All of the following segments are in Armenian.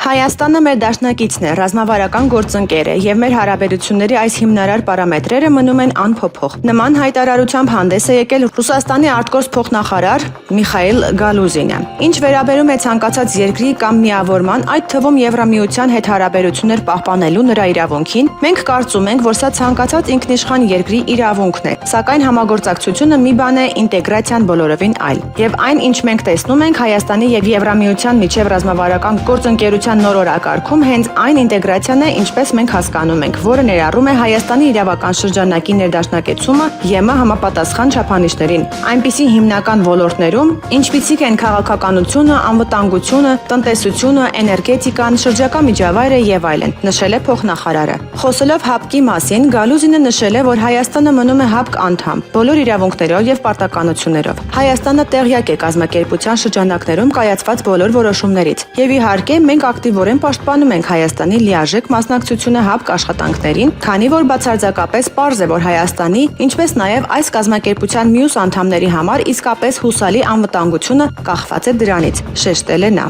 Հայաստանը մեր դաշնակիցն է, ռազմավարական գործընկեր է եւ մեր հարաբերությունների այս հիմնարար պարամետրերը մնում են անփոփոխ։ Նման հայտարարությամբ հանդես է եկել Ռուսաստանի արտգործ փոխնախարար Միխայիլ Գալուզինը։ Ինչ վերաբերում է ցանկացած երկրի կամ միավորման, այդ թվում Եվրամիության հետ հարաբերություններ պահպանելու նրա իրավունքին, մենք կարծում ենք, որ սա ցանկացած ինքնիշխան երկրի իրավունքն է, սակայն համագործակցությունը մի բան է, ինտեգրացիան բոլորովին այլ։ Եվ այն, ինչ մենք տեսնում ենք Հայաստանի եւ Եվրամիության միջև ռազմավարական գործընկերության նոր օրակարգում, հենց այն ինտեգրացիան է, ինչպես մենք հասկանում ենք, որը ներառում է Հայաստանի իրավական շրջանակի ներդաշնակեցումը ԵՄ համապատասխան չափանիշներին, այնպիսի հիմնական ոլորտներում, ինչպիսիք են քաղաքականությունը, անվտանգությունը, տնտեսությունը, էներգետիկան, շրջակա միջավայրը եւ այլն, նշել է փոխնախարարը։ Խոսելով ՀԱՊԿ-ի մասին, Գալուզինը նշել է, որ Հայաստանը մնում է ՀԱՊԿ անդամ, բոլոր իրավունքներով եւ պարտականություններով։ Հայաստանը տեղյակ է կազմակերպության շրջանակներում կայացված բոլոր որոշումներից եւ իհարկե մենք ակտիվորեն պաշտպանում ենք Հայաստանի լիարժեք մասնակցությունը ՀԱՊԿ աշխատանքներին, քանի որ բացարձակապես պարզ է, որ Հայաստանի, ինչպես նաեւ այս կազմակերպության մյուս անդամների համար իսկապես հուսալի անվտանգությունը կախված է դրանից, շեշտել է նա։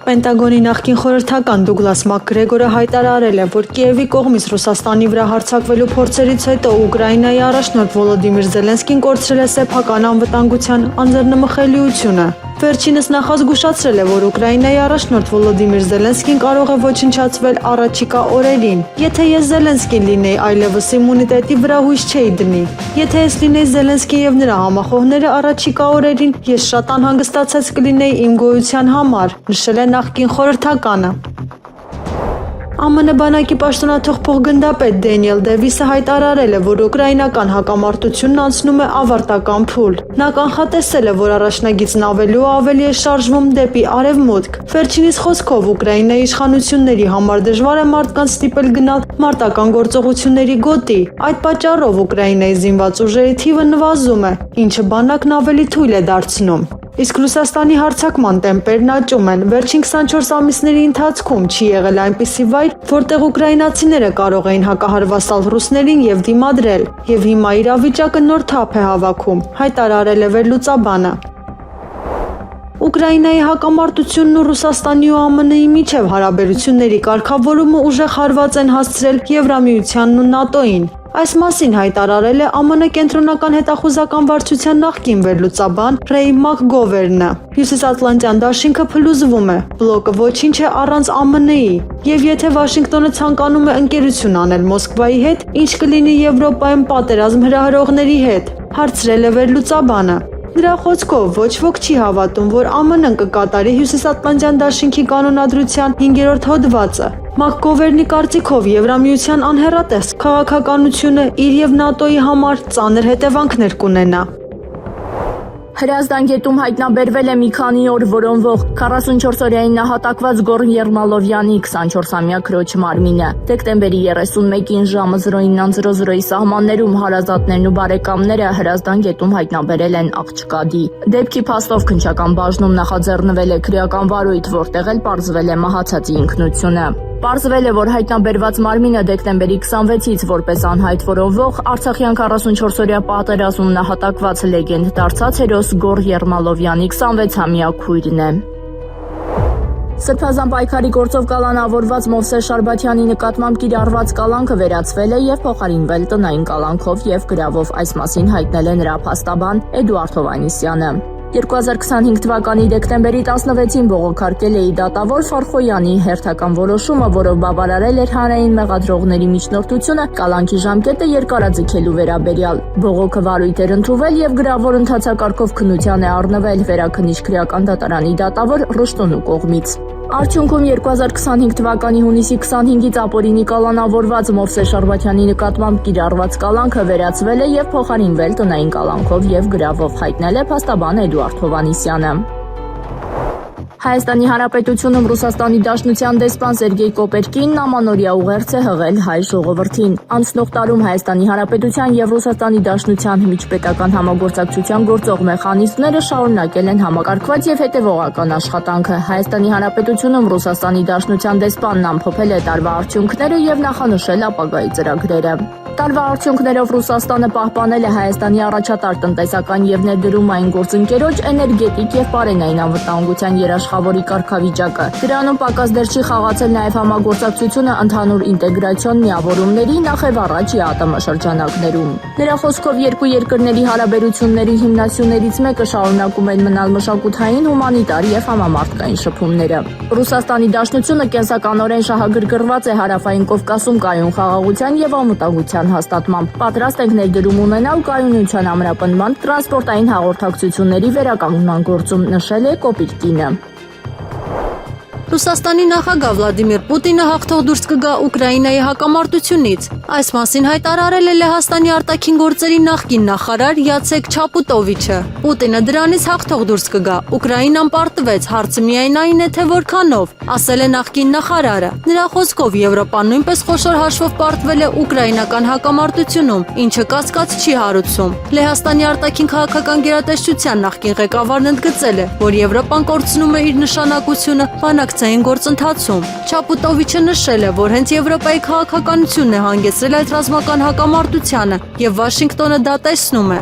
Պենտագոնի նախկին խորհրդական Դուգլաս Մակգրեգորը հայտարարել է, որ Կիևի կողմից Ռուսաստանի վրա հարձակվելու փորձերից հետո Ուկրաինայի առաջնորդ Վոլոդիմիր Զելենսկին կորցրել է սեփական անվտանգության անձեռնմխելիությունը։ Վերջինս նախազգուշացրել է, որ Ուկրաինայի առաջնորդ Վոլոդիմիր Զելենսկին կարող է ոչնչացվել առաջիկա օրերին։ Եթե ես Զելենսկին լինեի, այլևս իմունիտետի վրա հույս չէի դնի։ Եթե ես լինեի Զելենսկին եւ նրա համախոհները առաջիկա օրերին, ես շատ անհանգստացած կլինեի իմ գոյության համար, նշել է նախկին խորհրդականը։ ԱՄՆ բանակի պաշտոնաթող փոխգնդապետ Դենիել Դեվիսը հայտարարել է, որ ուկրաինական հակամարտությունն անցնում է ավարտական փուլ։ Նա կանխատեսել է, որ առաջնագիծն ավելի ու ավելի է շարժվում դեպի արևմուտք։ Վերջինիս խոսքով Ուկրաինայի իշխանությունների համար դժվար է մարդկանց ստիպել գնալ մարտական գործողությունների գոտի։ Այդ պատճառով Ուկրաինայի զինված ուժերի թիվը նվազում է, ինչը բանակն ավելի թույլ է դարձնում։ Իսկ Ռուսաստանի հարձակման տեմպերն աճում են։ Վերջին 24 ամիսների ընթացքում չի եղել այնպիսի վայր, որտեղ ուկրաինացիները կարող էին հակահարվածալ ռուսներին եւ դիմադրել, եւ հիմա իրավիճակը նոր թափ է հավաքում, հայտարարել է վերլուծաբանը։ Ուկրաինայի հակամարտությունն ու Ռուսաստանի ու ԱՄՆ-ի միջև հարաբերությունների կարգավորումը ուժեղ հարված են հասցրել Եվրամիությանն ու ՆԱՏՕ-ին։ Այս մասին հայտարարել է ԱՄՆ կենտրոնական հետախուզական վարչության նախկին վերլուծաբան Ռեյ Մակգովերնը։ Հյուսիսատլանտյան դաշինքը փլուզվում է, բլոկը ոչինչ է առանց ԱՄՆ-ի, եւ եթե Վաշինգտոնը ցանկանում է ընկերություն անել Մոսկվայի հետ, ինչ կլինի Եվրոպայում պատերազմ հրահրողների հետ, հարցրել է վերլուծաբանը։ Նրա խոսքով ոչ ոք չի հավատում, որ ԱՄՆ-ն կկատարի Հյուսիսատլանտյան դաշինքի կանոնադրության 5-րդ հոդվածը։ Մակգովերնի կարծիքով Եվրամիության անհեռատես քաղաքականությունը իր եւ ՆԱՏՕ-ի համար ծանր հետևանքներ կունենա։ Հրազդան գետում հայտնաբերվել է մի քանի օր որոնվող 44-օրյային նահատակված Գոռ Եռմալովյանի 24-ամյա քրոջ մարմինը։ Դեկտեմբերի 31-ին ժամը 09:00-ի սահմաններում հարազատներն ու բարեկամները Հրազդան գետում հայտնաբերել են աղջկադի։ Դեպքի փաստով քննչական բաժնում նախաձեռնվել է քրեական վարույթ, որտեղ էլ պարզվել է մահացածի ինքնությունը։ Պարզվել է, որ հայտնաբերված մարմինը դեկտեմբերի 26-ից որպես անհայտ որոնվող Արցախյան 44-օրյա պատերազմում նահատակված լեգենդ դարձած հերոս Գոռ Եռմալովյանի 26-ամյա քույրն է։ Սրբազան պայքարի գործով կալանավորված Մովսես Շարբաթյանի նկատմամբ կիրառված կալանքը վերացվել է եւ փոխարինվել տնային կալանքով եւ գրավով, այս մասին հայտնել է նրա փաստաբան Էդուարդ Հովհաննիսյանը։ 2025 թվականի դեկտեմբերի 16-ին բողոքարկել է դատավոր Ֆարխոյանի հերթական որոշումը, որով բավարարել էր հանրային մեղադրողների միջնորդությունը կալանքի ժամկետը երկարաձգելու վերաբերյալ։ Բողոքը վարույթ էր ընդունվել եւ գրավոր ընթացակարգով քննության է առնվել Վերաքննիչ քրեական դատարանի դատավոր Ռշտոնու կողմից։ Արդյունքում 2025 թվականի հունիսի 25-ից ապօրինի կալանավորված Մովսես Շարբաթյանի նկատմամբ կիրառված կալանքը վերացվել է եւ փոխարինվել տնային կալանքով եւ գրավով, հայտնել է փաստաբան Էդուարդ Հովհաննիսյանը։ Հայաստանի Հանրապետությունում Ռուսաստանի Դաշնության դեսպան Սերգեյ Կոպերկինն ամանորյա ուղերձ է հղել հայ ժողովրդին։ Անցնող տարում Հայաստանի Հանրապետության եւ Ռուսաստանի Դաշնության միջպետական համագործակցության գործող մեխանիզմները շարունակել են համակարգված եւ հետեւողական աշխատանքը։ Հայաստանի Հանրապետությունում Ռուսաստանի Դաշնության դեսպանն ամփոփել է տարվա արդյունքները եւ նախանշել ապագայի ծրագրերը։ Տարվա արդյունքներով Ռուսաստանը պահպանել է Հայաստանի առաջատար տնտեսական եւ ներդրումային գործընկերոջ էներգետիկ եւ պարենային անվտանգության երաշխավորի կարգավիճակը։ Դրանում պակաս դեր չի խաղացել նաեւ համագործակցությունը ընդհանուր ինտեգրացիոն միավորումների նախևառաջ ԵԱՏՄ շրջանակներում։ Նրա խոսքով երկու երկրների հարաբերությունների հիմնասյուներից մեկը շարունակում են մնալ մշակութային, հումանիտար եւ համամարտկային շփումները։ Ռուսաստանի Դաշնությունը կենսականորեն շահագրգռված է Հարավային Կովկասում կայուն խաղաղության եւ անվտանգության հաստատմամբ։ Պատրաստ ենք ներդրում ունենալ կայունության ամրապնդման, տրանսպորտային հաղորդակցությունների վերականգնման գործում, նշել է Կոպիլկինը։ Ռուսաստանի նախագահ Վլադիմիր Պուտինը հաղթող դուրս կգա Ուկրաինայի հակամարտությունից։ Այս մասին հայտարարել է Լեհաստանի արտաքին գործերի նախկին նախարար Յացեք Չապուտովիչը։ Պուտինը դրանից հաղթող դուրս կգա։ Ուկրաինան պարտվեց, հարցը միայն այն է, թե որքանով, ասել է նախկին նախարարը։ Նրա խոսքով Եվրոպան նույնպես խոշոր հաշվով պարտվել է ուկրաինական հակամարտությունում, ինչը կասկած չի հարուցում։ Լեհաստանի արտաքին քաղաքական գերատեսչության նախկին ղեկավարն ընդգծել է, որ Եվրոպան կորցնում է իր նշանակությունը բանակցային գործընթացում։ Չապուտովիչը նշել է, որ հենց Եվրոպայի քաղաքականությունն է հանգեցրել այդ ռազմական հակամարտությանը, եւ Վաշինգտոնը դա տեսնում է։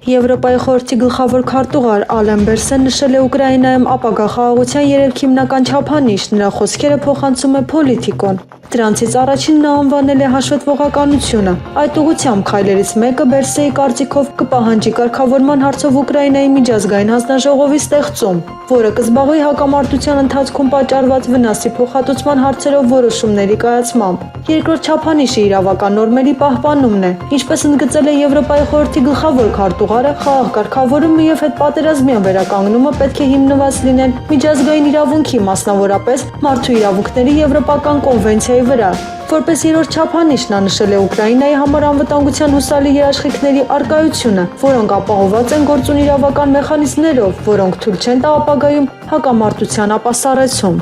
Եվրոպայի խորհրդի գլխավոր քարտուղար Ալեն Բերսեն նշել է Ուկրաինայում ապագա խաղաղության երեք հիմնական չափանիշ, նրա խոսքերը փոխանցում է Պոլիտիկոն։ Դրանցից առաջինն նա անվանել է հաշվետվողականությունը։ Այդ ուղղությամբ քայլերից մեկը Բերսեի կարծիքով կպահանջի կարգավորման հարցով Ուկրաինայի միջազգային հանձնաժողովի ստեղծում, որը կզբաղվի հակամարտության ընթացքում պատճառված վնասի փոխհատուցման հարցերով որոշումների կայացմամբ։ Երկրորդ չափանիշը իրավական նորմերի պահպանումն է, ինչպես ընդգծել է Եվրոպայի խորհրդի գլխավոր քարտուղարը, խաղաղ կարգավորումը եւ հետպատերազմյան վերականգնումը պետք է հիմնված լինեն միջազգային իրավունքի, մասնավորապես մարդու իրավունքների եվրոպական կոնվենցիայի վրա։ Որպես երրորդ չափանիշ նա նշել է Ուկրաինայի համար անվտանգության հուսալի երաշխիքների առկայությունը, որոնք ապահովված են գործուն իրավական մեխանիզմներով, որոնք թույլ չեն տա ապագայում հակամարտության ապասառեցում։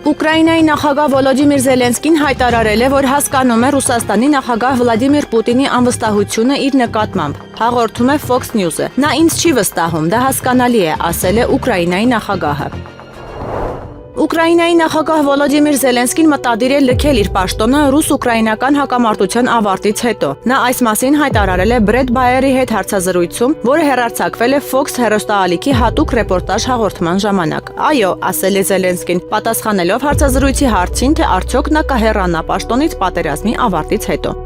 Ուկրաինայի նախագահ Վոլոդիմիր Զելենսկին հայտարարել է, որ հասկանում է Ռուսաստանի նախագահ Վլադիմիր Պուտինի անվստահությունը իր նկատմամբ։ Հաղորդում է Fox News-ը։ Նա ինձ չի վստահում, դա հասկանալի է, ասել է Ուկրաինայի նախագահը։ Ուկրաինայի նախագահ Վոլոդիմիր Զելենսկին մտադիր է լքել իր պաշտոնը ռուս-ուկրաինական հակամարտության ավարտից հետո։ Նա այս մասին հայտարարել է Բրեդ Բայերի հետ հարցազրույցում, որը հեռարձակվել է Fox հեռուստաալիքի հատուկ ռեպորտաժ հաղորդման ժամանակ։ Այո, ասել է Զելենսկին, պատասխանելով հարցազրույցի հարցին, թե արդյոք նա կհեռանա պաշտոնից պատերազմի ավարտից հետո։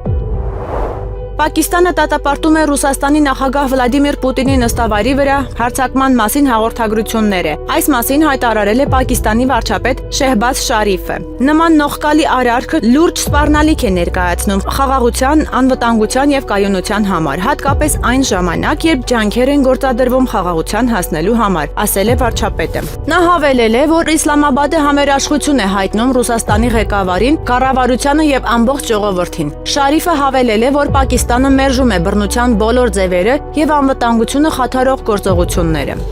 Պակիստանը դատապարտում է Ռուսաստանի նախագահ Վլադիմիր Պուտինի նստավայրի վրա հարձակման մասին հաղորդագրությունները։ Այս մասին հայտարարել է Պակիստանի վարչապետ Շեհբազ Շարիֆը։ Նման նողկալի արարքը լուրջ սպառնալիք է ներկայացնում խաղաղության, անվտանգության եւ կայունության համար, հատկապես այն ժամանակ, երբ ջանքեր են գործադրվում խաղաղության հասնելու համար, ասել է վարչապետը։ Նա հավելել է, որ Իսլամաբադը համերաշխություն է հայտնում Ռուսաստանի ղեկավարին, կառավարությանը եւ ամբողջ ժողովրդին։ Շարիֆը հավելել է, որ Պակիստանը մերժում է բռնության բոլոր ձևերը եւ անվտանգությունը խաթարող գործողությունները։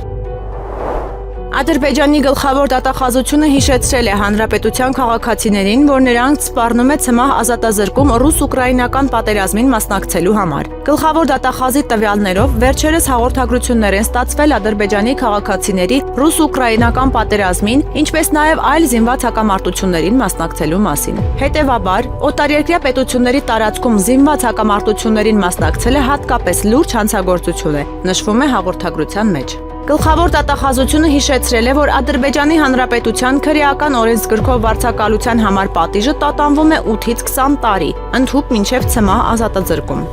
Ադրբեջանի գլխավոր դատախազությունը հիշեցրել է հանրապետության քաղաքացիներին, որ նրանց սպառնում է ցմահ ազատազրկում ռուս-ուկրաինական պատերազմին մասնակցելու համար։ Գլխավոր դատախազի տվյալներով վերջերս հաղորդագրություններ են ստացվել Ադրբեջանի քաղաքացիների ռուս-ուկրաինական պատերազմին, ինչպես նաև այլ զինված հակամարտություններին մասնակցելու մասին։ Հետևաբար, օտարերկրյա պետությունների տարածքում զինված հակամարտություններին մասնակցելը հատկապես լուրջ հանցագործություն է, նշվում է հաղորդագրության մեջ։ Գլխավոր դատախազությունը հիշեցրել է, որ Ադրբեջանի Հանրապետության քրեական օրենսգրքով վարձակալության համար պատիժը տատանվում է 8-ից 20 տարի, ընդհուպ մինչև ցմահ ազատազրկում։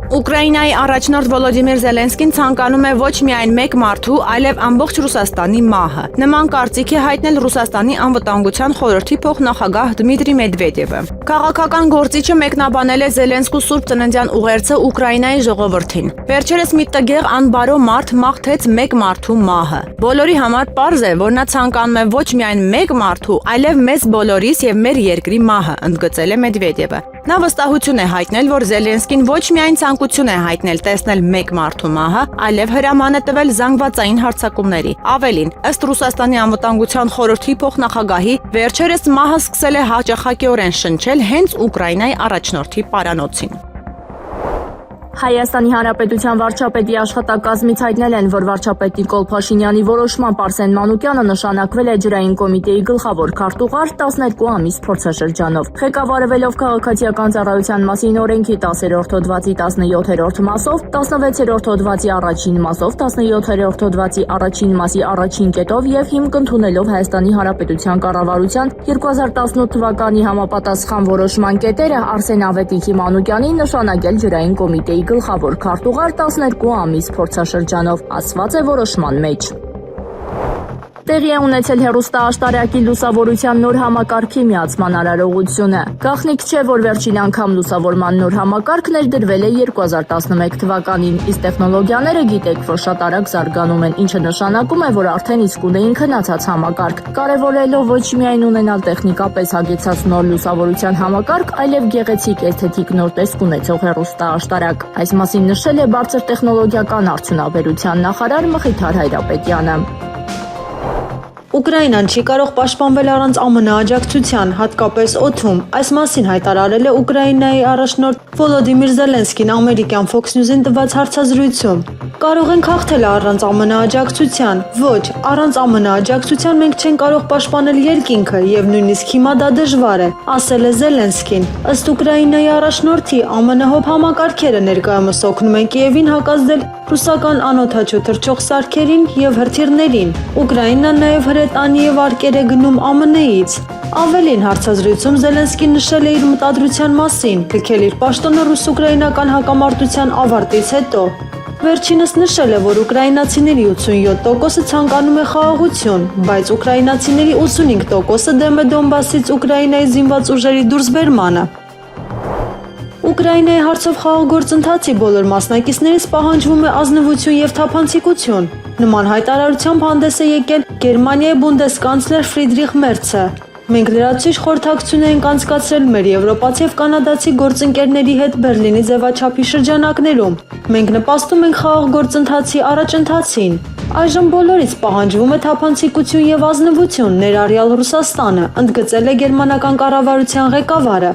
Ուկրաինայի առաջնորդ Վոլոդիմիր Զելենսկին ցանկանում է ոչ միայն մեկ մարդու, այլև ամբողջ Ռուսաստանի մահը։ Նման կարծիք է հայտնել Ռուսաստանի անվտանգության խորհրդի փոխնախագահ Դմիտրի Մեդվեդևը։ Քաղաքական գործիչը մեկնաբանել է Զելենսկու Սուրբ Ծննդյան ուղերձը Ուկրաինայի ժողովրդին։ Վերջերս մի տգեղ անբարո մարդ մաղթեց մեկ մարդու մահը։ Բոլորի համար պարզ է, որ նա ցանկանում է ոչ միայն մեկ մարդու, այլև մեզ բոլորիս եւ մեր երկրի մահը, ընդգծել է Մեդվեդևը։ Նա վստահություն է հայտնել, որ Զելենսկին ոչ միայն ցանկություն է հայտնել տեսնել մեկ մարդու մահը, այլև հրաման է տվել զանգվածային հարձակումների։ Ավելին, ըստ Ռուսաստանի անվտանգության խորհրդի փոխնախագահի, վերջերս մահը սկսել է հաճախակիորեն շնչել հենց Ուկրաինայի առաջնորդի պարանոցին։ Հայաստանի Հանրապետության վարչապետի աշխատակազմից հայտնել են, որ վարչապետ Նիկոլ Փաշինյանի որոշմամբ Արսեն Մանուկյանը նշանակվել է ջրային կոմիտեի գլխավոր քարտուղար 12 ամիս փորձաշրջանով։ Ղեկավարվելով քաղաքացիական ծառայության մասին օրենքի 10-րդ հոդվածի 17-րդ մասով, 16-րդ հոդվածի առաջին մասով, 17-րդ հոդվածի առաջին մասի առաջին կետով եւ հիմք ընդունելով Հայաստանի Հանրապետության կառավարության 2018 թվականի համապատասխան որոշման կետերը Արսեն Ավետիքի Մանուկյանին նշանակել ջրային կոմիտեի գլխավոր քարտուղար 12 ամիս փորձաշրջանով, ասված է որոշման մեջ։ Տեղի է ունեցել հեռուստաաշտարակի լուսավորության նոր համակարգի միացման արարողությունը։ Գաղտնիք չէ, որ վերջին անգամ լուսավորման նոր համակարգ ներդրվել է 2011 թվականին, իսկ տեխնոլոգիաները գիտեք, որ շատ արագ զարգանում են, ինչը նշանակում է, որ արդեն իսկ ունեին քննացած համակարգ։ Կարևորելով ոչ միայն ունենալ տեխնիկապես հագեցած նոր լուսավորության համակարգ, այլև գեղեցիկ էսթետիկ նոր տեսք ունեցող հեռուստաաշտարակ։ Այս մասին նշել է բարձր տեխնոլոգիական արդյունաբերության նախարար Մխիթար Հայրապետյանը։ Ուկրաինան չի կարող պաշտպանվել առանց ԱՄՆ աջակցության, հատկապես օդում։ Այս մասին հայտարարել է Ուկրաինայի առաջնորդ Վոլոդիմիր Զելենսկին ամերիկյան Fox News-ին տված հարցազրույցում։ Կարող ենք հաղթել առանց ԱՄՆ աջակցության։ Ոչ, առանց ԱՄՆ աջակցության մենք չենք կարող պաշտպանել երկինքը, եւ նույնիսկ հիմա դա դժվար է, ասել է Զելենսկին։ Ըստ Ուկրաինայի առաջնորդի, ԱՄՆ հոբ համակարգերը ներկայումս օգնում են Կիևին հակազդել ռուսական անօդաչու թռչող սարքերին եւ հրթիռներին։ Ուկրաինան նաեւ հրետանի եւ արկեր է գնում ԱՄՆ-ից։ Ավելին հարցազրույցում Զելենսկին նշել է իր մտադրության մասին, լքել իր պաշտոնը ռուս-ուկրաինական հակամարտության ավարտից հետո։ Վերջինս նշել է, որ ուկրաինացիների 87%-ը ցանկանում է խաղաղություն, բայց ուկրաինացիների 85%-ը դեմ է Դոնբասից Ուկրաինայի զինված ուժերի դուրսբերմանը։ Ուկրաինայի հարցով խաղաղ գործընթացի բոլոր մասնակիցներից պահանջվում է ազնվություն եւ թափանցիկություն։ Նման հայտարարությամբ հանդես է եկել Գերմանիայի բունդեսկանցլեր Ֆրիդրիխ Մերցը։ Մենք լրացուցիչ խորհրդակցություն ենք անցկացրել մեր եվրոպացի եւ կանադացի գործընկերների հետ Բերլինի ձևաչափի շրջանակներում։ Մենք նպաստում ենք խաղաղ գործընթացի առաջընթացին։ Այժմ բոլորից պահանջվում է թափանցիկություն եւ ազնվություն, ներառյալ Ռուսաստանը, ընդգծել է գերմանական կառավարության ղեկավարը։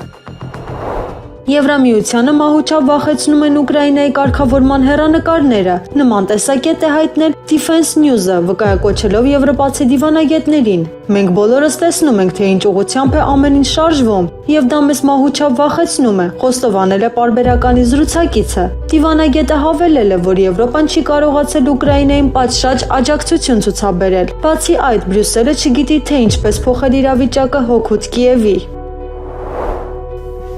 Եվրամիությանը մահուճավ վախեցնում են Ուկրաինայի կարգավորման հեռանկարները։ Նման տեսակետ է հայտնել Defense News-ը, վկայակոչելով եվրոպացի դիվանագետներին։ Մենք բոլորս տեսնում ենք, թե ինչ ուղղությամբ է ամեն ինչ շարժվում, եւ դա մեզ մահուճավ վախեցնում է, խոստովանել է պարբերականի զրուցակիցը։ Դիվանագետը հավելել է, որ Եվրոպան չի կարողացել Ուկրաինային պատշաճ աջակցություն ցուցաբերել։ Բացի այդ, Բրյուսելը չգիտի, թե ինչպես փոխել իրավիճակը հօգուտ Կիևի։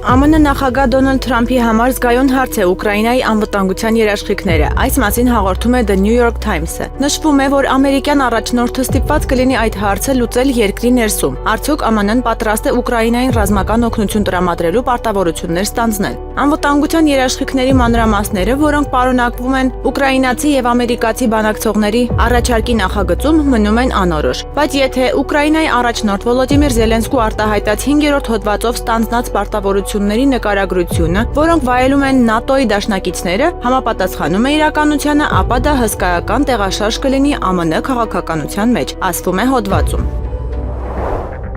ԱՄՆ նախագահ Դոնալդ Թրամփի համար զգայուն հարց է Ուկրաինայի անվտանգության երաշխիքները։ Այս մասին հաղորդում է The New York Times-ը։ Նշվում է, որ ամերիկյան առաջնորդը ստիպված կլինի այդ հարցը լուծել երկրի ներսում։ Արդյոք ԱՄՆ-ն պատրաստ է Ուկրաինային ռազմական օգնություն տրամադրելու պարտավորություններ ստանձնել։ Անվտանգության երաշխիքների մանրամասները, որոնք պարունակվում են ուկրաինացի եւ ամերիկացի բանակցողների առաջարկի նախագծում, մնում են անորոշ։ Բայց եթե Ուկրաինայի առաջնորդ Վոլոդիմիր Զելենսկու արտահայտած 5-րդ հոդվածով ստանձնած պարտավորությունների նկարագրությունը, որոնք վայելում են ՆԱՏՕ-ի դաշնակիցները, համապատասխանում է իրականությանը, ապա դա հսկայական տեղաշարժ կլինի ԱՄՆ քաղաքականության մեջ, ասվում է հոդվածում։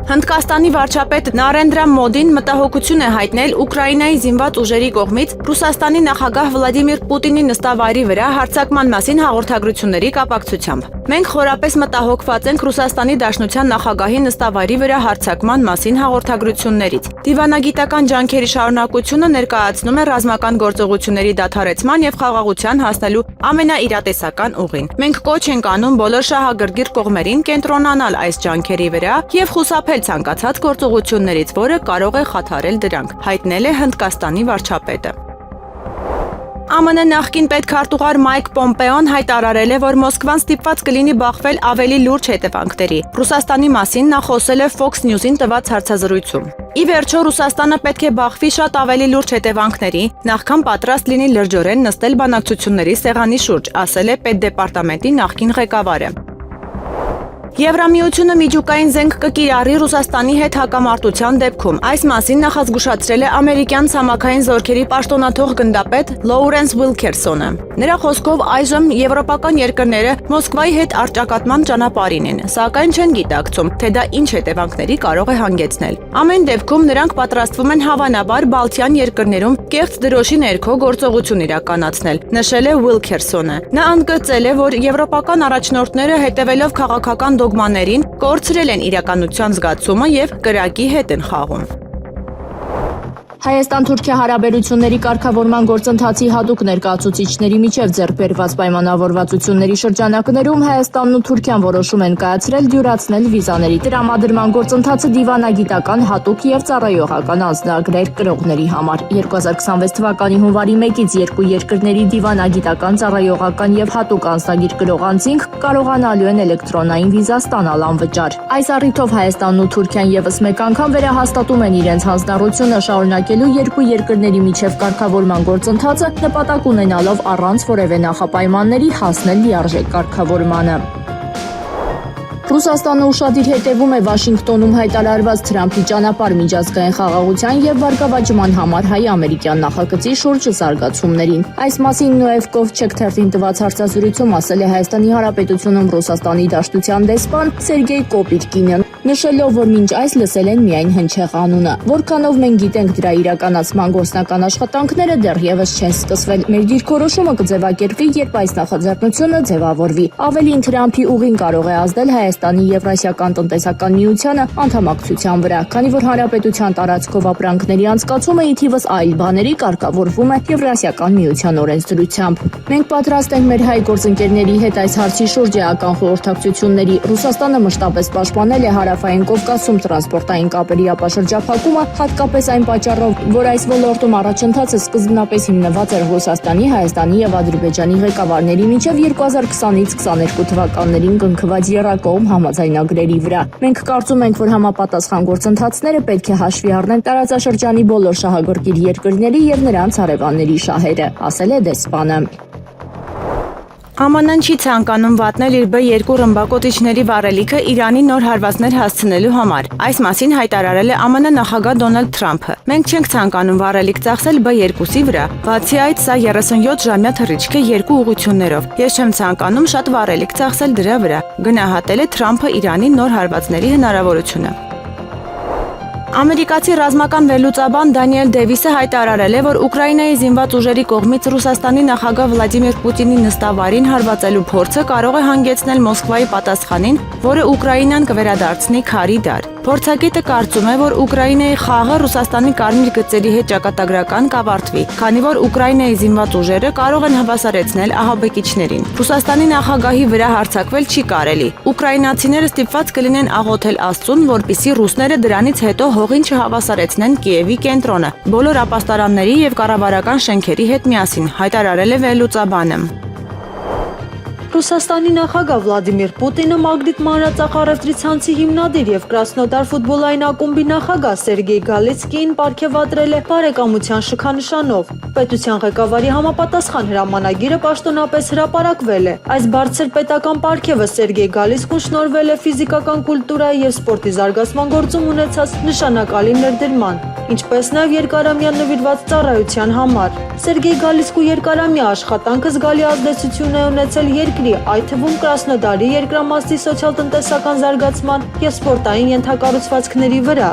Հնդկաստանի վարչապետ Նարենդրա Մոդին մտահոգություն է հայտնել Ուկրաինայի զինված ուժերի կողմից Ռուսաստանի նախագահ Վլադիմիր Պուտինի նստավայրի վրա հարձակման մասին հաղորդագրությունների կապակցությամբ։ Մենք խորապես մտահոգված ենք Ռուսաստանի Դաշնության նախագահի նստավայրի վրա հարձակման մասին հաղորդագրություններից։ Դիվանագիտական ջանքերի շարունակությունը ներկայացնում է ռազմական գործողությունների դադարեցման եւ խաղաղության հասնելու ամենաիրատեսական ուղին։ Մենք կոչ ենք անում բոլոր շահագրգիռ կողմերին կենտրոնանալ այս ջանքերի վրա եւ խուսափել ցանկացած գործողություններից, որը կարող է խաթարել դրանք, հայտնել է Հնդկաստանի վարչապետը։ ԱՄՆ նախկին պետքարտուղար Մայք Պոմպեոն հայտարարել է, որ Մոսկվան ստիպված կլինի բախվել ավելի լուրջ հետևանքների։ Ռուսաստանի մասին նա խոսել է Fox News-ին տված հարցազրույցում։ Ի վերջո Ռուսաստանը պետք է բախվի շատ ավելի լուրջ հետևանքների, նախքան պատրաստ լինի լրջորեն նստել բանակցությունների սեղանի շուրջ, ասել է պետդեպարտամենտի նախկին ղեկավարը։ Եվրամիությունը միջուկային զենք կկիրառի Ռուսաստանի հետ հակամարտության դեպքում։ Այս մասին նախազգուշացրել է ամերիկյան ցամաքային զորքերի պաշտոնաթող գնդապետ Լոուրենս Ուիլքերսոնը։ Նրա խոսքով այժմ եվրոպական երկրները Մոսկվայի հետ առճակատման ճանապարհին են, սակայն չեն գիտակցում, թե դա ինչ հետևանքների կարող է հանգեցնել։ Ամեն դեպքում նրանք պատրաստվում են հավանաբար Բալթյան երկրներում կեղծ դրոշի ներքո գործողություն իրականացնել, նշել է Ուիլքերսոնը։ Նա ընդգծել է, որ եվրոպական առաջնորդները հետևելով քաղաքական դոգմաներին կորցրել են իրականության զգացումը եւ կրակի հետ են խաղում։ Հայաստան-Թուրքիա հարաբերությունների կարգավորման գործընթացի հատուկ ներկայացուցիչների միջև ձեռք բերված պայմանավորվածությունների շրջանակներում Հայաստանն ու Թուրքիան որոշում են կայացրել դյուրացնել վիզաների տրամադրման գործընթացը դիվանագիտական հատուկ եւ ծառայողական անձնագրեր կրողների համար։ 2026 թվականի հունվարի 1-ից երկու երկրների դիվանագիտական, ծառայողական եւ հատուկ անձնագիր կրող անձինք կարողանալու են էլեկտրոնային վիզա ստանալ անվճար։ Այս առիթով Հայաստանն ու Թուրքիան եւս մեկ անգամ վերահաստատում են իրենց հանձնառությունը շարունակելու երկու երկրների միջև կարգավորման գործընթացը նպատակ ունենալով առանց որևէ նախապայմանների հասնել լիարժեք կարգավորմանը։ Ռուսաստանը ուշադիր հետևում է Վաշինգտոնում հայտարարված Թրամփի ճանապարհ միջազգային խաղաղության եւ վարկավաճման համար հայ-ամերիկյան նախագծի շուրջ զարգացումներին։ Այս մասին նույնիսկ Կովչեկ թերթին տված հարցազրույցում ասել է Հայաստանի Հանրապետությունում Ռուսաստանի Դաշնության դեսպան Սերգեյ Կոպիրկինը, նշելով, որ մինչ այս լսել են միայն հնչեղ անունը։ Որքանով մենք գիտենք դրա իրականացման գործնական աշխատանքները դեռևս չեն սկսվել։ Մեր դիրքորոշումը կձևակերպվի, երբ այս նախաձեռնությունը ձևավորվի։ Ավելին, Թրամփի ուղին կարող է ազդել Հայաստանի Եվրասիական տնտեսական միությանը անդամակցության վրա, քանի որ հանրապետության տարածքով ապրանքների անցկացումը ի թիվս այլ բաների կարգավորվում է Եվրասիական միության օրենսդրությամբ։ Մենք պատրաստ ենք մեր հայ գործընկերների հետ այս հարցի շուրջ էական խորհրդակցությունների։ Ռուսաստանը մշտապես պաշտպանել է Հարավային Կովկասում տրանսպորտային կապերի ապաշրջափակումը, հատկապես այն պատճառով, որ այս ոլորտում առաջընթացը սկզբնապես հիմնված էր Ռուսաստանի, Հայաստանի եւ Ադրբեջանի ղեկավարների միջև 2020-ից 22 թվականներին կնքված եռակողմ համաձայնագրերի վրա։ Մենք կարծում ենք, որ համապատասխան գործընթացները պետք է հաշվի առնեն տարածաշրջանի բոլոր շահագրգիռ երկրների եւ նրանց հարևանների շահերը, ասել է դեսպանը։ ԱՄՆ-ն չի ցանկանում վատնել իր B2 ռմբակոծիչների վառելիքը Իրանի նոր հարվածներ հասցնելու համար։ Այս մասին հայտարարել է ԱՄՆ նախագահ Դոնալդ Թրամփը։ Մենք չենք ցանկանում վառելիք ծախսել B2-ի վրա, բացի այդ սա 37-ժամյա թռիչք է երկու ուղղություններով։ Ես չեմ ցանկանում շատ վառելիք ծախսել դրա վրա, գնահատել է Թրամփը Իրանի նոր հարվածների հնարավորությունը։ Ամերիկացի ռազմական վերլուծաբան Դանիել Դեվիսը հայտարարել է, որ Ուկրաինայի զինված ուժերի կողմից Ռուսաստանի նախագահ Վլադիմիր Պուտինի նստավարին հարվածելու փորձը կարող է հանգեցնել Մոսկվայի պատասխանին, որը Ուկրաինան կվերադարձնի քարի դար։ Փորձագետը կարծում է, որ Ուկրաինայի խաղը Ռուսաստանի կարմիր գծերի հետ ճակատագրական կավարտվի, քանի որ Ուկրաինայի զինված ուժերը կարող են հավասարեցնել ահաբեկիչներին։ Ռուսաստանի նախագահի վրա հարձակվել չի կարելի։ Ուկրաինացիները ստիպված կլինեն աղոթել Աստծուն, որպեսզի ռուսները դրանից հետո հողին չհավասարեցնեն Կիևի կենտրոնը, բոլոր ապաստարանների եւ կառավարական շենքերի հետ միասին, հայտարարել է վերլուծաբանը։ Ռուսաստանի նախագահ Վլադիմիր Պուտինը Մագնիտ մանրածախարևտրի ցանցի հիմնադիր եւ Կրասնոդար ֆուտբոլային ակումբի նախագահ Սերգեյ Գալիցկիին պարգևատրել է բարեկամության շքանշանով։ Պետության ղեկավարի համապատասխան հրամանագիրը պաշտոնապես հրապարակվել է։ Այս բարձր պետական պարգևը Սերգեյ Գալիցկուն շնորհվել է ֆիզիկական կուլտուրայի եւ սպորտի զարգացման գործում ունեցած նշանակալի ներդրման, ինչպես նաեւ երկարամյա նվիրված ծառայության համար։ Սերգեյ Գալիցկու երկարամյա աշխատանքը զգալի ազդեցություն է ունեցել երկրի, այդ թվում Կրասնոդարի երկրամասի սոցիալ-տնտեսական զարգացման եւ սպորտային ենթակառուցվածքների վրա։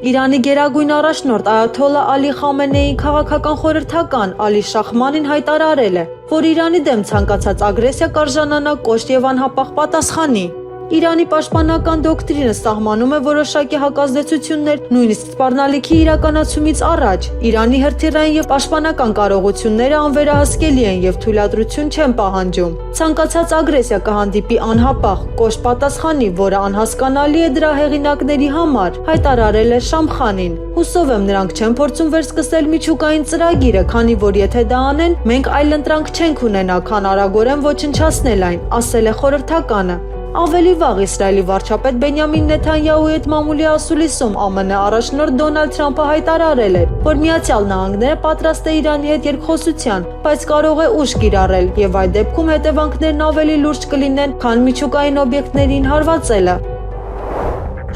Իրանի գերագույն առաջնորդ Այաթոլլա Ալի Խամենեի քաղաքական խորհրդական Ալի Շախմանին հայտարարել է, որ Իրանի դեմ ցանկացած ագրեսիա կարժանանա կոշտ եւ անհապաղ պատասխանի։ Իրանի պաշտպանական դոկտրինը սահմանում է որոշակի հակազդեցություններ նույնիսկ սպառնալիքի իրականացումից առաջ։ Իրանի հրթիռային եւ պաշտպանական կարողությունները անվերահսկելի են եւ թույլատրություն չեն պահանջում։ Ցանկացած ագրեսիա կհանդիպի անհապաղ, կոշտ պատասխանի, որը անհասկանալի է դրա հեղինակների համար, հայտարարել է Շամխանին։ Հուսով եմ նրանք չեն փորձում վերսկսել միջուկային ծրագիրը, քանի որ եթե դա անեն, մենք այլ ընտրանք չենք ունենա, քան արագորեն ոչնչացնել այն, ասել է խորհրդականը։ Ավելի վաղ Իսրայելի վարչապետ Բենյամին Նեթանյահուի հետ մամուլի ասուլիսում ԱՄՆ առաջնորդ Դոնալդ Թրամփը հայտարարել էր, որ Միացյալ Նահանգները պատրաստ է Իրանի հետ երկխոսության, բայց կարող է ուժ կիրառել եւ այդ դեպքում հետևանքներն ավելի լուրջ կլինեն, քան միջուկային օբյեկտներին հարվածելը։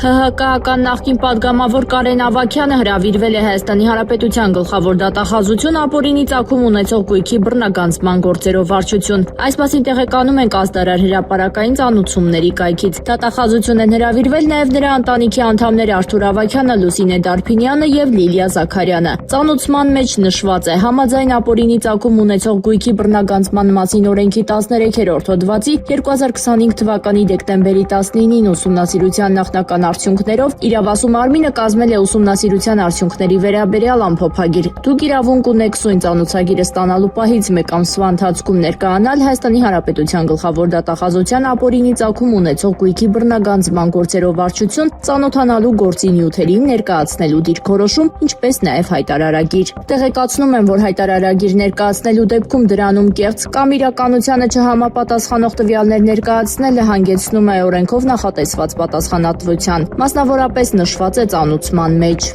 ՀՀԿ-ական նախկին պատգամավոր Կարեն Ավագյանը հրավիրվել է Հայաստանի Հանրապետության գլխավոր դատախազություն ապօրինի ծագում ունեցող գույքի բռնագանձման գործերով վարչություն։ Այս մասին տեղեկանում են Կազդարար հրապարակային ծանուցումների կայքից։ Դատախազություն են հրավիրվել նաև նրա ընտանիքի անդամներ Արթուր Ավագյանը, Լուսինե Դարփինյանը եւ Լիլիա Զաքարյանը։ Ծանուցման մեջ նշված է համաձայն ապօրինի ծագում ունեցող գույքի բռնագանձման մասին օրենքի 13-րդ հոդվածի 2025 թվականի դեկտեմբերի 19-ին ուսումնասիրության նախնական արդյունքներով իրավասու մարմինը կազմել է ուսումնասիրության արդյունքների վերաբերյալ ամփոփագիր։ Դուք իրավունք ունեք սույն ծանոթագիրը ստանալու պահից մեկ ամսվա ընթացքում ներկայանալ Հայաստանի Հանրապետության գլխավոր դատախազության ապօրինի ծագում ունեցող գույքի բռնագանձման գործերով վարչություն ծանոթանալու գործի նյութերին ներկայացնելու դիրքորոշում, ինչպես նաև հայտարարագիր։ Տեղեկացնում եմ, որ հայտարարագիր ներկայացնելու դեպքում դրանում կեղծ կամ իրականությանը չհամապատասխանող տվյալներ ներկայացնելը հանգեցնում է օրենքով նախատեսված պատասխանատվության, մասնավորապես նշված է ծանուցման մեջ։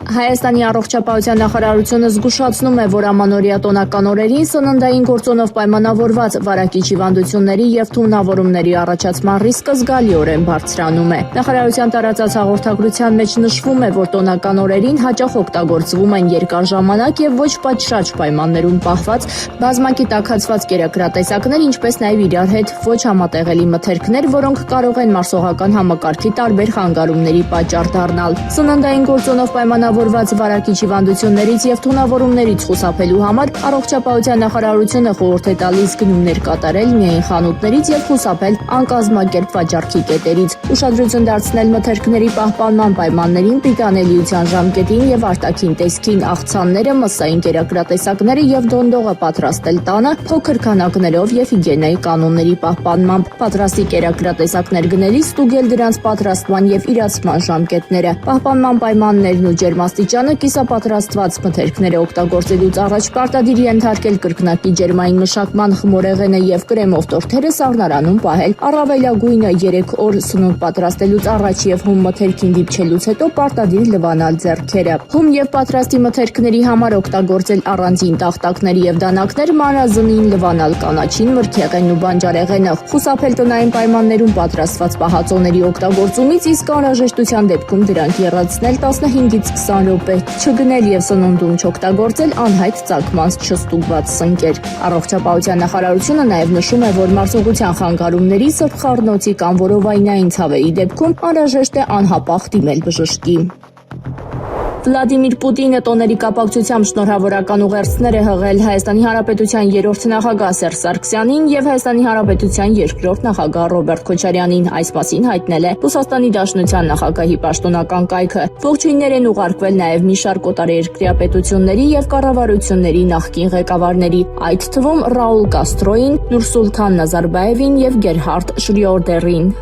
Հայաստանի առողջապահության նախարարությունը զգուշացնում է, որ ամանորյա տոնական օրերին սննդային գործոնով պայմանավորված վարակիչ հիվանդությունների եւ թունավորումների առաջացման ռիսկը զգալիորեն բարձրանում է։ Նախարարության տարածած հաղորդագրության մեջ նշվում է, որ տոնական օրերին հաճախ օգտագործվում են երկար ժամանակ եւ ոչ պատշաճ պայմաններում պահված բազմակի տաքացված կերակրատեսակներ, ինչպես նաեւ իրար հետ ոչ համատեղելի մթերքներ, որոնք կարող են մարսողական համակարգի տարբեր խանգարումների պատճառ դառնալ։ Սննդային գործոնով պայմանավորված վարակիչ հիվանդություններից եւ թունավորումներից խուսափելու համար առողջապահության նախարարությունը խորհուրդ է տալիս գնումներ կատարել միայն խանութներից եւ խուսափել անկազմակերպ վաճառքի կետերից, ուշադրություն դարձնել մթերքների պահպանման պայմաններին, պիտանելիության ժամկետին եւ արտաքին տեսքին, աղցանները, մսային կերակրատեսակները եւ դոնդողը պատրաստել տանը փոքր քանակներով եւ հիգիենայի կանոնների պահպանմամբ, պատրաստի կերակրատեսակներ գնելիս ստուգել դրանց պատրաստման եւ իրացման ժամկետները, պահպանման պայմաններն ու ջերմաստիճանը, կիսապատրաստված մթերքները օգտագործելուց առաջ պարտադիր ենթարկել կրկնակի ջերմային մշակման խմորեղենը եւ կրեմով տորթերը սառնարանում պահել, առավելագույնը 3 օր սնունդ պատրաստելուց առաջ եւ հում մթերքին դիպչելուց հետո պարտադիր լվանալ ձեռքերը։ Հում եւ պատրաստի մթերքների համար օգտագործել առանձին տախտակներ եւ դանակներ, մանրազնին լվանալ կանաչին, մրգեղենն ու բանջարեղենը, խուսափել տնային պայմաններում պատրաստված պահածոների օգտագործումից, իսկ անհրաժեշտության դեպքում դրանք եռացնել 15-ից 20 րոպե, չգնել եւ սնունդում չօգտագործել անհայտ ծագմանց չստուգված սնկեր։ Առողջապահության նախարարությունը նաեւ նշում է, որ մարսողության խանգարումների, սրտխառնոցի կամ որովայնային ցավերի դեպքում անհրաժեշտ է անհապաղ դիմել բժշկի։ Վլադիմիր Պուտինը տոների կապակցությամբ շնորհավորական ուղերձներ է հղել Հայաստանի Հանրապետության երրորդ նախագահ Սերժ Սարգսյանին եւ Հայաստանի Հանրապետության երկրորդ նախագահ Ռոբերտ Քոչարյանին, այս մասին հայտնել է Ռուսաստանի Դաշնության նախագահի պաշտոնական կայքը։ Ողջույններ են ուղարկվել նաեւ մի շարք օտարերկրյա պետությունների եւ կառավարությունների նախկին ղեկավարների, այդ թվում Ռաուլ Կաստրոին, Նուրսուլթան Նազարբաևին եւ Գերհարդ Շրյորդերին։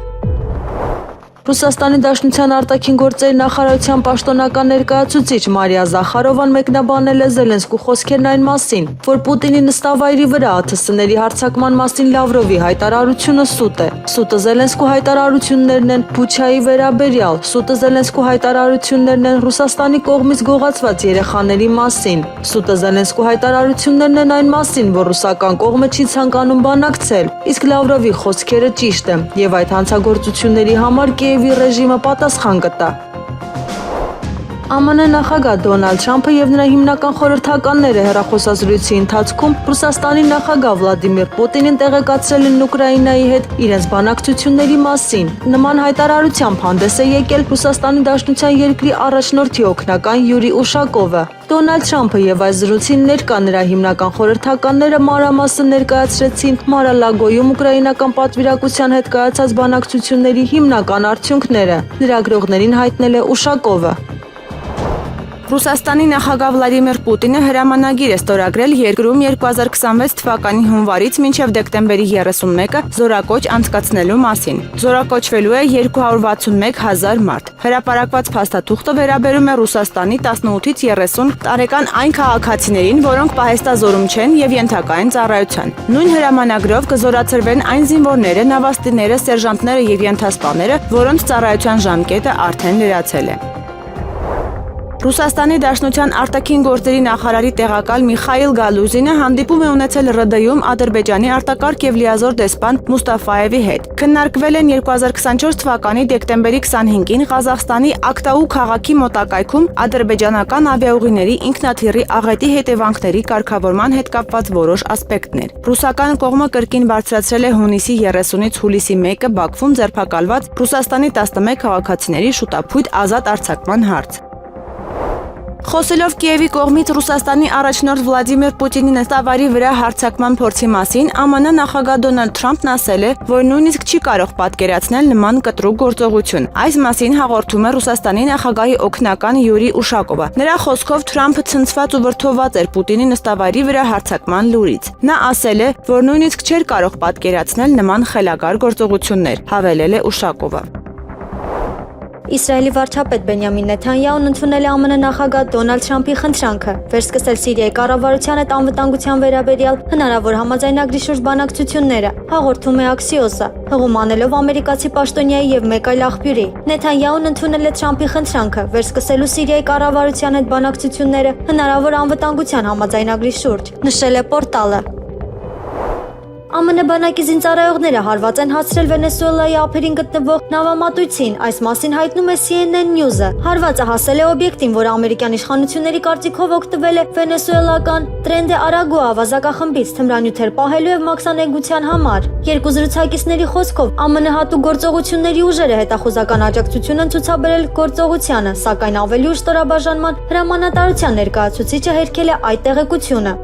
Ռուսաստանի Դաշնության արտաքին գործերի նախարարության պաշտոնական ներկայացուցիչ Մարիա Զախարովան մեկնաբանել է Զելենսկու խոսքերն այն մասին, որ Պուտինի նստավայրի վրա ԱԹՍ-ների հարձակման մասին Լավրովի հայտարարությունը սուտ է։ Սուտը Զելենսկու հայտարարություններն են Բուչայի վերաբերյալ, սուտը Զելենսկու հայտարարություններն են Ռուսաստանի կողմից գողացված երեխաների մասին։ Սուտը Զելենսկու հայտարարություններն են այն մասին, որ ռուսական կողմը չի ցանկանում բանակցել, իսկ Լավրովի խոսքերը ճիշտ է, եւ այդ հանցագործությունների համար Կիևի ռեժիմը պատասխան կտա։ ԱՄՆ նախագահ Դոնալդ Թրամփը եւ նրա հիմնական խորհրդականները հեռախոսազրույցի ընթացքում Ռուսաստանի նախագահ Վլադիմիր Պուտինին տեղեկացրել են Ուկրաինայի հետ իրենց բանակցությունների մասին։ Նման հայտարարությամբ հանդես է եկել Ռուսաստանի Դաշնության երկրի առաջնորդի օգնական Յուրի Ուշակովը։ Դոնալդ Թրամփը եւ այս զրույցին ներկա նրա հիմնական խորհրդականները մանրամասն ներկայացրեցին Մարալագոյում ուկրաինական պատվիրակության հետ կայացած բանակցությունների հիմնական արդյունքները։ Լրագրողներին հայտնել է Ուշակովը։ Ռուսաստանի նախագահ Վլադիմիր Պուտինը հրամանագիր է ստորագրել երկրում 2026 թվականի հունվարից մինչև դեկտեմբերի 31-ը զորակոչ անցկացնելու մասին։ Զորակոչվելու է 261,000 մարդ։ Հրապարակված փաստաթուղթը վերաբերում է Ռուսաստանի 18-ից 30 տարեկան այն քաղաքացիներին, որոնք պահեստազորում չեն եւ ենթակա են ծառայության։ Նույն հրամանագրով կզորացրվեն այն զինվորները, նավաստիները, սերժանտները եւ ենթասպաները, որոնց ծառայության ժամկետը արդեն լրացել է։ Ռուսաստանի Դաշնության արտաքին գործերի նախարարի տեղակալ Միխայիլ Գալուզինը հանդիպում է ունեցել ՌԴ-ում Ադրբեջանի արտակարգ եւ լիազոր դեսպան Մուստաֆայևի հետ։ Քննարկվել են 2024 թվականի դեկտեմբերի 25-ին Ղազախստանի Ակտաու քաղաքի մոտակայքում ադրբեջանական ավիաուղիների ինքնաթիռի աղետի հետևանքների կարգավորման հետ կապված որոշ ասպեկտներ։ Ռուսական կողմը կրկին բարձրացրել է հունիսի 30-ից հուլիսի 1-ը Բաքվում ձերբակալված Ռուսաստանի 11 քաղաքացիների շուտափույթ ազատ արձակման հարց։ Խոսելով Կիևի կողմից Ռուսաստանի առաջնորդ Վլադիմիր Պուտինի նստավարի վրա հարձակման փորձի մասին, ԱՄՆ նախագահ Դոնալդ Թրամփն ասել է, որ նույնիսկ չի կարող պատկերացնել նման կտրուկ գործողություն։ Այս մասին հաղորդում է Ռուսաստանի նախագահի օգնական Յուրի Ուշակովը։ Նրա խոսքով Թրամփը ցնցված ու վրդովված էր Պուտինի նստավարի վրա հարձակման լուրից։ Նա ասել է, որ նույնիսկ չէր կարող պատկերացնել նման խելագար գործողություններ, հավելել է Ուշակովը։ Իսրայելի վարչապետ Բենյամին Նեթանյահուն ընդունել է ԱՄՆ նախագահ Դոնալդ Թրամփի խնդրանքը վերսկսել Սիրիայի կառավարության հետ անվտանգության վերաբերյալ հնարավոր համաձայնագրի շուրջ բանակցությունները, հաղորդում է Axios-ը, հղում անելով ամերիկացի պաշտոնյայի եւ մեկ այլ աղբյուրի։ Նեթանյահուն ընդունել է Թրամփի խնդրանքը վերսկսելու Սիրիայի կառավարության հետ բանակցությունները հնարավոր անվտանգության համաձայնագրի շուրջ, նշել է պորտալը։ ԱՄՆ բանակի զինծառայողները հարված են հասցրել Վենեսուելայի ափերին գտնվող նավամատույցին, այս մասին հայտնում է CNN News-ը։ Հարվածը հասել է օբյեկտին, որը ամերիկյան իշխանությունների կարծիքով օգտվել է վենեսուելական Tren de Aragua ավազակախմբից թմրանյութեր պահելու եւ մաքսանենգության համար։ Երկու զրուցակիցների խոսքով ԱՄՆ հատուկ գործողությունների ուժերը հետախուզական աջակցություն են ցուցաբերել գործողությանը, սակայն ավելի ուշ ստորաբաժանման հրամանատարության ներկայացուցիչը հերքել է այդ տեղեկությունը։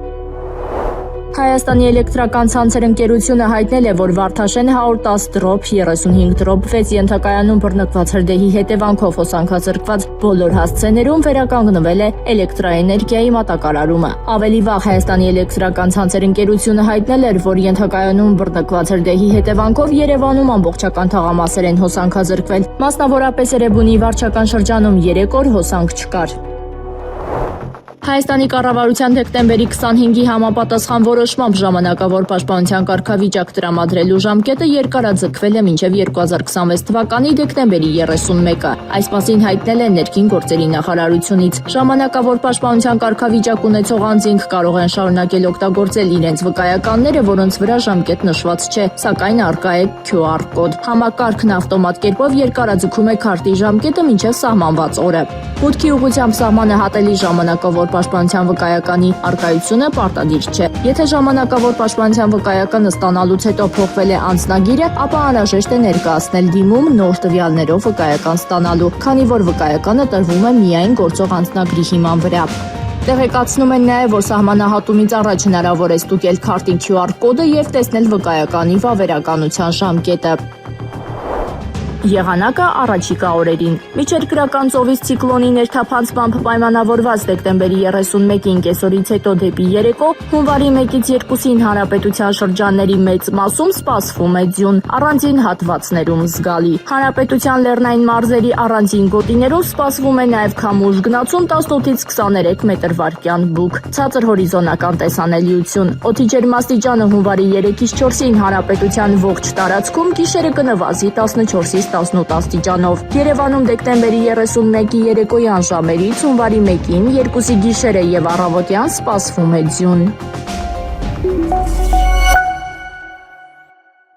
Հայաստանի էլեկտրական ցանցեր ընկերությունը հայտնել է, որ Վարդաշեն 110-35-6 ենթակայանում բռնկված հրդեհի հետևանքով հոսանքազրկված բոլոր հասցեներում վերականգնվել է էլեկտրաէներգիայի մատակարարումը։ Ավելի վաղ Հայաստանի էլեկտրական ցանցեր ընկերությունը հայտնել էր, որ ենթակայանում բռնկված հրդեհի հետևանքով Երևանում ամբողջական թաղամասեր են հոսանքազրկվել։ Մասնավորապես Էրեբունի վարչական շրջանում 3 օր հոսանք չկար։ Հայաստանի կառավարության դեկտեմբերի 25-ի համապատասխան որոշմամբ ժամանակավոր պաշտպանության կարգավիճակ տրամադրելու ժամկետը երկարաձգվել է մինչև 2026 թվականի դեկտեմբերի 31-ը։ Այս մասին հայտնել է ներքին գործերի նախարարությունից։ Ժամանակավոր պաշտպանության կարգավիճակ ունեցող անձինք կարող են շարունակել օգտագործել իրենց վկայականները, որոնց վրա ժամկետ նշված չէ, սակայն առկա է QR կոդ։ Համակարգն ավտոմատ կերպով երկարաձգում է քարտի ժամկետը մինչև սահմանված օրը։ Մուտքի ուղղությամբ սահմանը հատելի ժամանակավոր պաշտպանության վկայականի առկայությունը պարտադիր չէ։ Եթե ժամանակավոր պաշտպանության վկայականը ստանալուց հետո փոխվել է անձնագիրը, ապա անհրաժեշտ է ներկայացնել դիմում նոր տվյալներով վկայական ստանալու, քանի որ վկայականը տրվում է միայն գործող անձնագրի հիման վրա։ Տեղեկացնում են նաև, որ սահմանահատումից առաջ հնարավոր է ստուգել քարտի QR կոդը եւ տեսնել վկայականի վավերականության ժամկետը։ Եղանակը առաջիկա օրերին։ Միջերկրական ծովից ցիկլոնի ներթափանցմամբ պայմանավորված դեկտեմբերի 31-ին կեսօրից հետո դեպի երեկո, հունվարի 1-ից 2-ին հանրապետության շրջանների մեծ մասում սպասվում է ձյուն, առանձին հատվածներում զգալի։ Հանրապետության լեռնային մարզերի առանձին գոտիներով սպասվում է նաև քամուշ գնացում 18-ից 23 մետր/վայրկյան բուք։ Ցածր հորիզոնական տեսանելիություն։ Օդի ջերմաստիճանը հունվարի 3-ից 4-ին հանրապետության ողջ տարածքում գիշերը կնվազի 14-ից 18 աստիճանով։ Երևանում դեկտեմբերի 31-ի երեկոյան ժամերից հունվարի 1-ին 2-ի գիշերը եւ առավոտյան սպասվում է ձյուն։